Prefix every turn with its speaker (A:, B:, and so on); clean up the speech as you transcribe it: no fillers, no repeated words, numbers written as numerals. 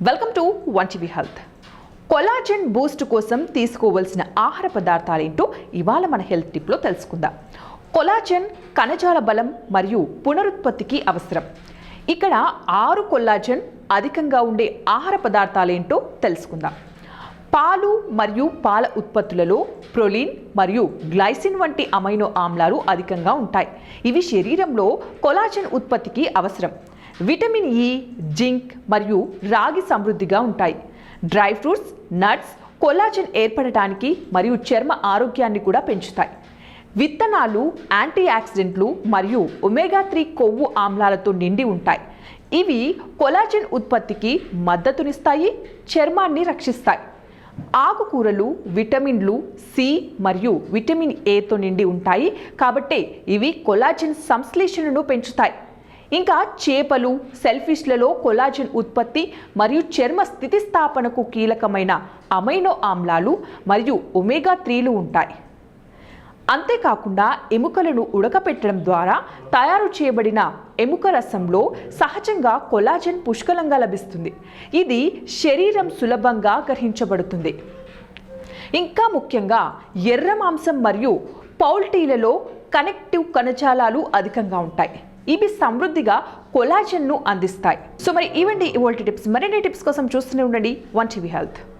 A: Welcome to one TV health. Collagen Boost కోసం తీసుకోవాల్సిన ఆహార పదార్థాలేంటో ఇవాళ మన హెల్త్ టిప్లో తెలుసుకుందాం. కొలాజన్ కణజాల బలం మరియు పునరుత్పత్తికి అవసరం. ఇక్కడ 6 కొలాజన్ అధికంగా ఉండే ఆహార పదార్థాలేంటో తెలుసుకుందాం. పాలు మరియు పాల ఉత్పత్తులలో ప్రోలీన్ మరియు గ్లైసిన్ వంటి అమైనో ఆమ్లాలు అధికంగా ఉంటాయి. ఇవి శరీరంలో కొలాజన్ ఉత్పత్తికి అవసరం. విటమిన్ ఇ, జింక్ మరియు రాగి సమృద్ధిగా ఉంటాయి. డ్రై ఫ్రూట్స్, నట్స్ కొలాజన్ ఏర్పడటానికి మరియు చర్మ ఆరోగ్యాన్ని కూడా పెంచుతాయి. విత్తనాలు యాంటీ ఆక్సిడెంట్లు మరియు ఒమేగా 3 కొవ్వు ఆమ్లాలతో నిండి ఉంటాయి. ఇవి కొలాజన్ ఉత్పత్తికి మద్దతునిస్తాయి, చర్మాన్ని రక్షిస్తాయి. ఆకుకూరలు విటమిన్లు సి మరియు విటమిన్ ఏతో నిండి ఉంటాయి కాబట్టి ఇవి కొలాజన్ సంశ్లేషణను పెంచుతాయి. ఇంకా చేపలు, సెల్ఫిష్లలో కొలాజన్ ఉత్పత్తి మరియు చర్మ స్థితిస్థాపనకు కీలకమైన అమైనో ఆమ్లాలు మరియు ఒమేగా 3లు ఉంటాయి. అంతేకాకుండా ఎముకలను ఉడకపెట్టడం ద్వారా తయారు చేయబడిన ఎముక రసంలో సహజంగా కొలాజన్ పుష్కలంగా లభిస్తుంది. ఇది శరీరం సులభంగా గ్రహించబడుతుంది. ఇంకా ముఖ్యంగా ఎర్ర మాంసం మరియు పౌల్ట్రీలలో కనెక్టివ్ కణజాలాలు అధికంగా ఉంటాయి. ఇవి సమృద్ధిగా కొలాజన్ను అందిస్తాయి. సో మరి ఇవండి ఇవాల్టి టిప్స్. మరిన్ని టిప్స్ కోసం చూస్తూనే ఉండండి వన్ టీవీ హెల్త్.